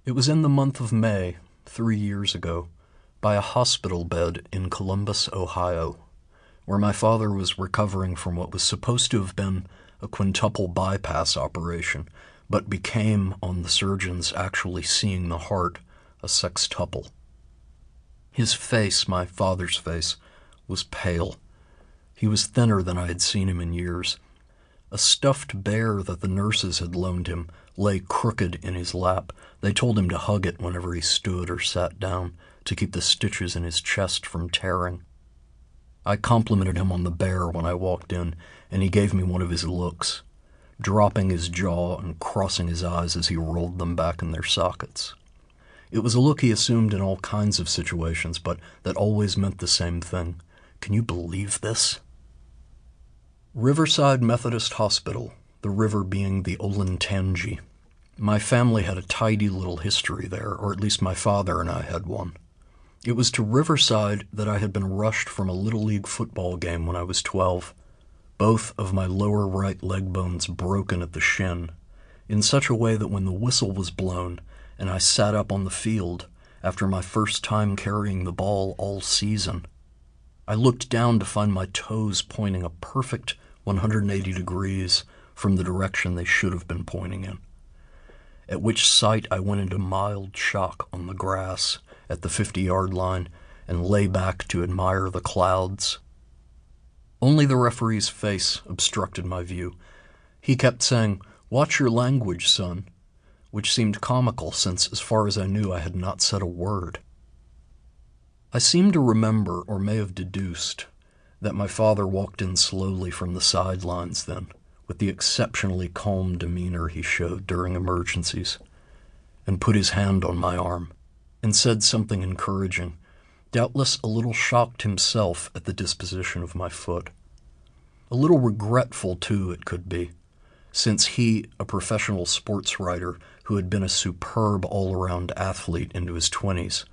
It was in the month of May, 3 years ago, by a hospital bed in Columbus, Ohio, where my father was recovering from what was supposed to have been a quintuple bypass operation, but became, on the surgeons actually seeing the heart, a sextuple. His face, my father's face, was pale. He was thinner than I had seen him in years. A stuffed bear that the nurses had loaned him lay crooked in his lap. They told him to hug it whenever he stood or sat down to keep the stitches in his chest from tearing. I complimented him on the bear when I walked in, and he gave me one of his looks, dropping his jaw and crossing his eyes as he rolled them back in their sockets. It was a look he assumed in all kinds of situations, but that always meant the same thing. Can you believe this? Riverside Methodist Hospital, the river being the Olentangy. My family had a tidy little history there, or at least my father and I had one. It was to Riverside that I had been rushed from a Little League football game when I was 12, both of my lower right leg bones broken at the shin, in such a way that when the whistle was blown and I sat up on the field after my first time carrying the ball all season, I looked down to find my toes pointing a perfect 180 degrees from the direction they should have been pointing in, at which sight I went into mild shock on the grass at the 50-yard line and lay back to admire the clouds. Only the referee's face obstructed my view. He kept saying, "Watch your language, son," which seemed comical since, as far as I knew, I had not said a word. I seem to remember, or may have deduced, that my father walked in slowly from the sidelines then, with the exceptionally calm demeanor he showed during emergencies, and put his hand on my arm, and said something encouraging, doubtless a little shocked himself at the disposition of my foot. A little regretful, too, it could be, since he, a professional sportswriter who had been a superb all-around athlete into his 20s,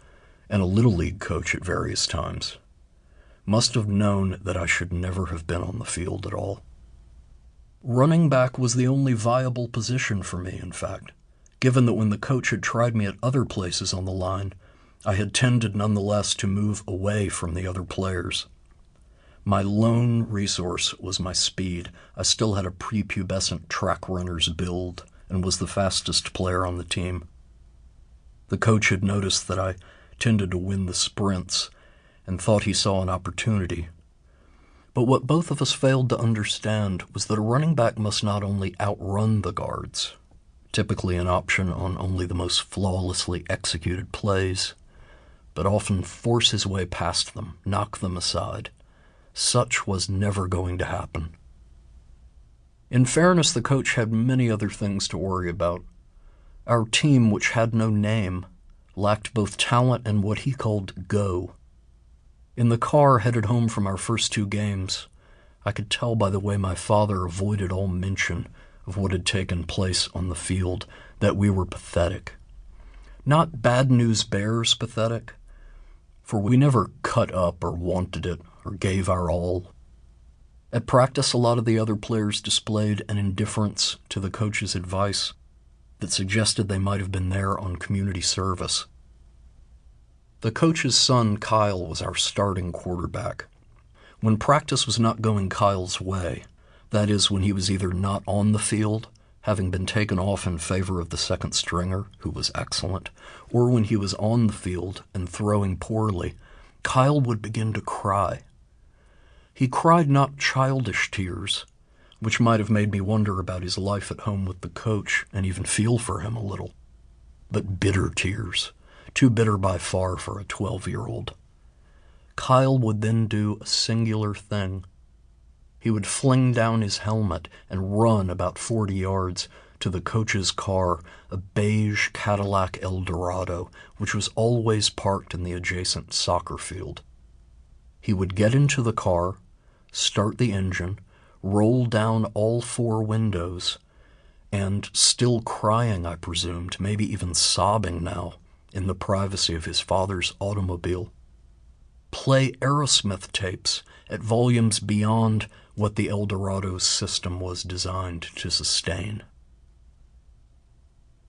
and a Little League coach at various times, must have known that I should never have been on the field at all. Running back was the only viable position for me, in fact, given that when the coach had tried me at other places on the line, I had tended nonetheless to move away from the other players. My lone resource was my speed. I still had a prepubescent track runner's build and was the fastest player on the team. The coach had noticed that I tended to win the sprints and thought he saw an opportunity. But what both of us failed to understand was that a running back must not only outrun the guards, typically an option on only the most flawlessly executed plays, but often force his way past them, knock them aside. Such was never going to happen. In fairness, the coach had many other things to worry about. Our team, which had no name, lacked both talent and what he called go. In the car headed home from our first 2 games, I could tell by the way my father avoided all mention of what had taken place on the field that we were pathetic. Not Bad News Bears pathetic, for we never cut up or wanted it or gave our all. At practice, a lot of the other players displayed an indifference to the coach's advice that suggested they might have been there on community service. The coach's son, Kyle, was our starting quarterback. When practice was not going Kyle's way, that is, when he was either not on the field, having been taken off in favor of the second stringer, who was excellent, or when he was on the field and throwing poorly, Kyle would begin to cry. He cried not childish tears, which might have made me wonder about his life at home with the coach and even feel for him a little, but bitter tears, too bitter by far for a 12-year-old. Kyle would then do a singular thing. He would fling down his helmet and run about 40 yards to the coach's car, a beige Cadillac Eldorado, which was always parked in the adjacent soccer field. He would get into the car, start the engine, roll down all 4 windows, and, still crying, I presumed, maybe even sobbing now, in the privacy of his father's automobile, play Aerosmith tapes at volumes beyond what the Eldorado's system was designed to sustain.